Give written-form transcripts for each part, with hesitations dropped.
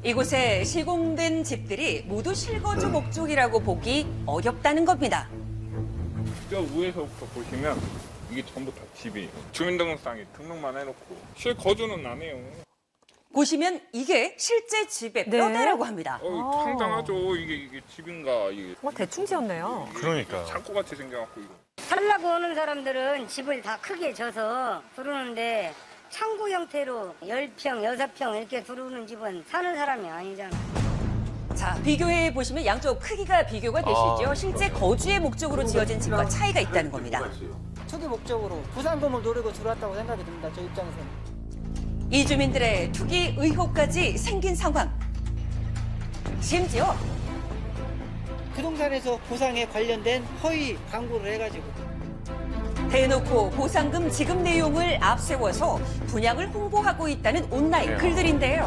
이곳에 시공된 집들이 모두 실거주 목적이라고 보기 어렵다는 겁니다. 저 위에서부터 보시면 이게 전부 다 집이에요. 주민등록상에 등록만 해놓고 실거주는 안 해요. 보시면 이게 실제 집의 네. 뼈대라고 합니다. 상당하죠. 이게 집인가 이게. 대충 지었네요. 그러니까. 창고같이 생겨갖고 이거. 살라고 오는 사람들은 집을 다 크게 져서 들어오는데 창고 형태로 10평, 6평 이렇게 들어오는 집은 사는 사람이 아니잖아. 자, 비교해 보시면 양쪽 크기가 비교가 되시죠? 실제 거주의 목적으로 지어진 집과 차이가 있다는 겁니다. 투기 목적으로 부담금을 노리고 들어왔다고 생각이 듭니다. 저 입장에서는. 이 주민들의 투기 의혹까지 생긴 상황. 심지어 부동산에서 보상에 관련된 허위 광고를 해가지고 대놓고 보상금 지급 내용을 앞세워서 분양을 홍보하고 있다는 온라인 글들인데요.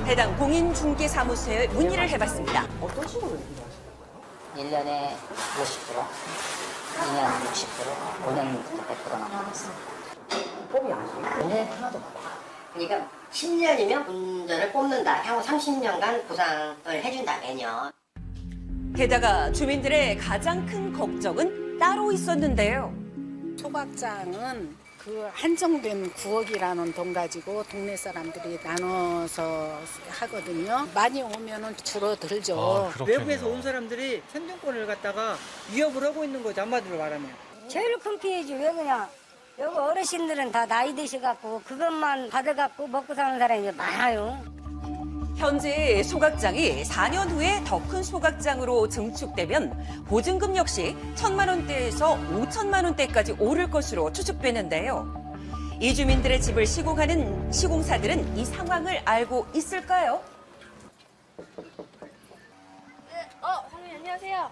해당 공인중개사무소에 문의를 해봤습니다. 어떤 식으로 얘기하시는 거예요? 1년에 50%, 2년 60%, 5년부터 100% 나가겠습니다. 법이 아니에요? 5년에 하나도 못 봐. 그러니까 10년이면 운전을 뽑는다. 향후 30년간 보상을 해준다, 매년. 게다가 주민들의 가장 큰 걱정은 따로 있었는데요. 소각장은 그 한정된 9억이라는 돈 가지고 동네 사람들이 나눠서 하거든요. 많이 오면은 줄어들죠. 외부에서 온 사람들이 생존권을 갖다가 위협을 하고 있는 거죠. 한마디로 말하면. 제일 큰 피해지 왜 그냥 여기 어르신들은 다 나이 드셔갖고 그것만 받아갖고 먹고 사는 사람이 많아요. 현재 소각장이 4년 후에 더 큰 소각장으로 증축되면 보증금 역시 1,000만 원대에서 5천만 원대까지 오를 것으로 추측되는데요. 이 주민들의 집을 시공하는 시공사들은 이 상황을 알고 있을까요? 선생님 안녕하세요.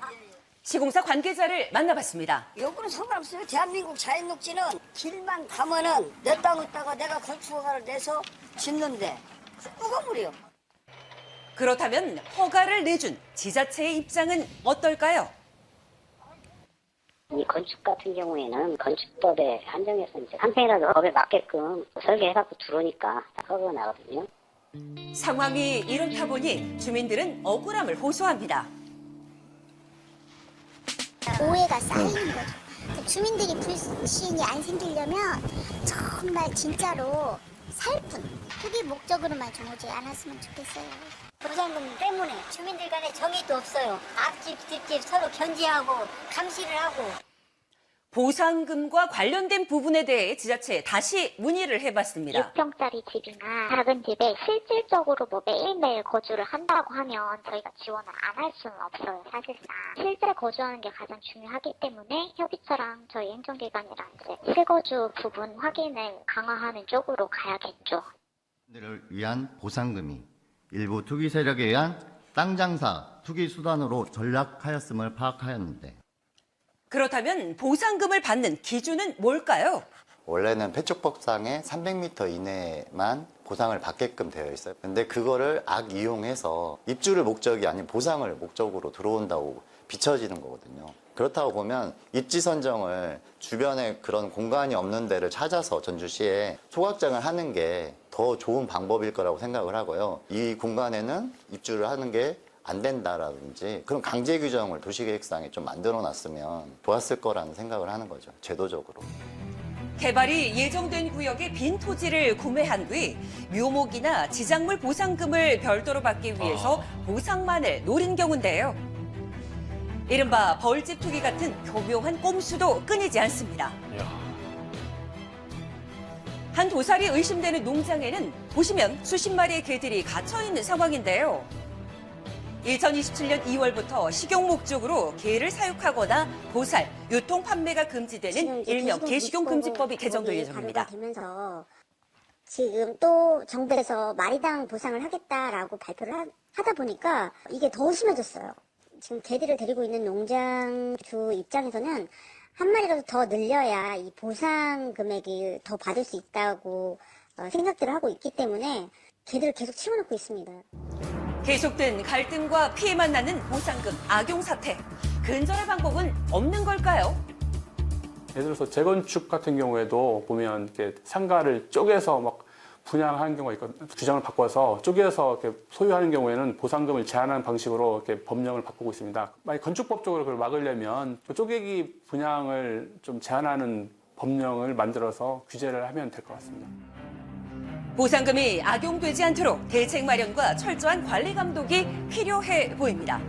시공사 관계자를 만나봤습니다. 요거는 상관없어요. 대한민국 자연녹지는 길만 가면은 내 땅에다가 내가 건축허가를 내서 짓는데 무건물이요. 그렇다면 허가를 내준 지자체의 입장은 어떨까요? 이 건축 같은 경우에는 건축법에 한정해서 이제 한 평이라도 법에 맞게끔 설계해갖고 들어오니까 허가가 나거든요. 상황이 이렇다 보니 주민들은 억울함을 호소합니다. 오해가 쌓이는 거죠. 주민들이 불신이 안 생기려면 정말 진짜로 살뿐 투기 목적으로만 좀 오지 않았으면 좋겠어요. 보상금 때문에 주민들 간에 정의도 없어요. 앞집, 뒷집 서로 견제하고 감시를 하고. 보상금과 관련된 부분에 대해 지자체에 다시 문의를 해봤습니다. 6평짜리 집이나 작은 집에 실질적으로 매일매일 거주를 한다고 하면 저희가 지원을 안 할 수는 없어요, 사실상. 실제 거주하는 게 가장 중요하기 때문에 협의처랑 저희 행정기관이랑 이제 실거주 부분 확인을 강화하는 쪽으로 가야겠죠. 를 위한 보상금이 일부 투기 세력에 의한 땅 장사, 투기 수단으로 전락하였음을 파악하였는데 그렇다면 보상금을 받는 기준은 뭘까요? 원래는 폐축법상에 300m 이내만 보상을 받게끔 되어 있어요. 근데 그거를 악이용해서 입주를 목적이 아닌 보상을 목적으로 들어온다고 비춰지는 거거든요. 그렇다고 보면 입지 선정을 주변에 그런 공간이 없는 데를 찾아서 전주시에 소각장을 하는 게 더 좋은 방법일 거라고 생각을 하고요. 이 공간에는 입주를 하는 게 안 된다라든지 그런 강제 규정을 도시계획상에 좀 만들어 놨으면 좋았을 거라는 생각을 하는 거죠. 제도적으로. 개발이 예정된 구역의 빈 토지를 구매한 뒤 묘목이나 지작물 보상금을 별도로 받기 위해서 보상만을 노린 경우인데요. 이른바 벌집 투기 같은 교묘한 꼼수도 끊이지 않습니다. 한 도살이 의심되는 농장에는 보시면 수십 마리의 개들이 갇혀있는 상황인데요. 2027년 2월부터 식용 목적으로 개를 사육하거나 보살, 유통 판매가 금지되는 일명 개식용 금지법이 개정될 예정입니다. 되면서 지금 또 정부에서 마리당 보상을 하겠다라고 발표를 하다 보니까 이게 더 심해졌어요. 지금 개들을 데리고 있는 농장주 입장에서는 한 마리라도 더 늘려야 이 보상 금액이 더 받을 수 있다고 생각들을 하고 있기 때문에 개들을 계속 치워놓고 있습니다. 계속된 갈등과 피해만 나는 보상금 악용 사태. 근절의 방법은 없는 걸까요? 예를 들어서 재건축 같은 경우에도 보면 이렇게 상가를 쪼개서 막 분양하는 경우가 있거든요. 규정을 바꿔서 쪼개서 이렇게 소유하는 경우에는 보상금을 제한하는 방식으로 이렇게 법령을 바꾸고 있습니다. 만약 건축법적으로 그걸 막으려면 쪼개기 분양을 좀 제한하는 법령을 만들어서 규제를 하면 될 것 같습니다. 보상금이 악용되지 않도록 대책 마련과 철저한 관리 감독이 필요해 보입니다.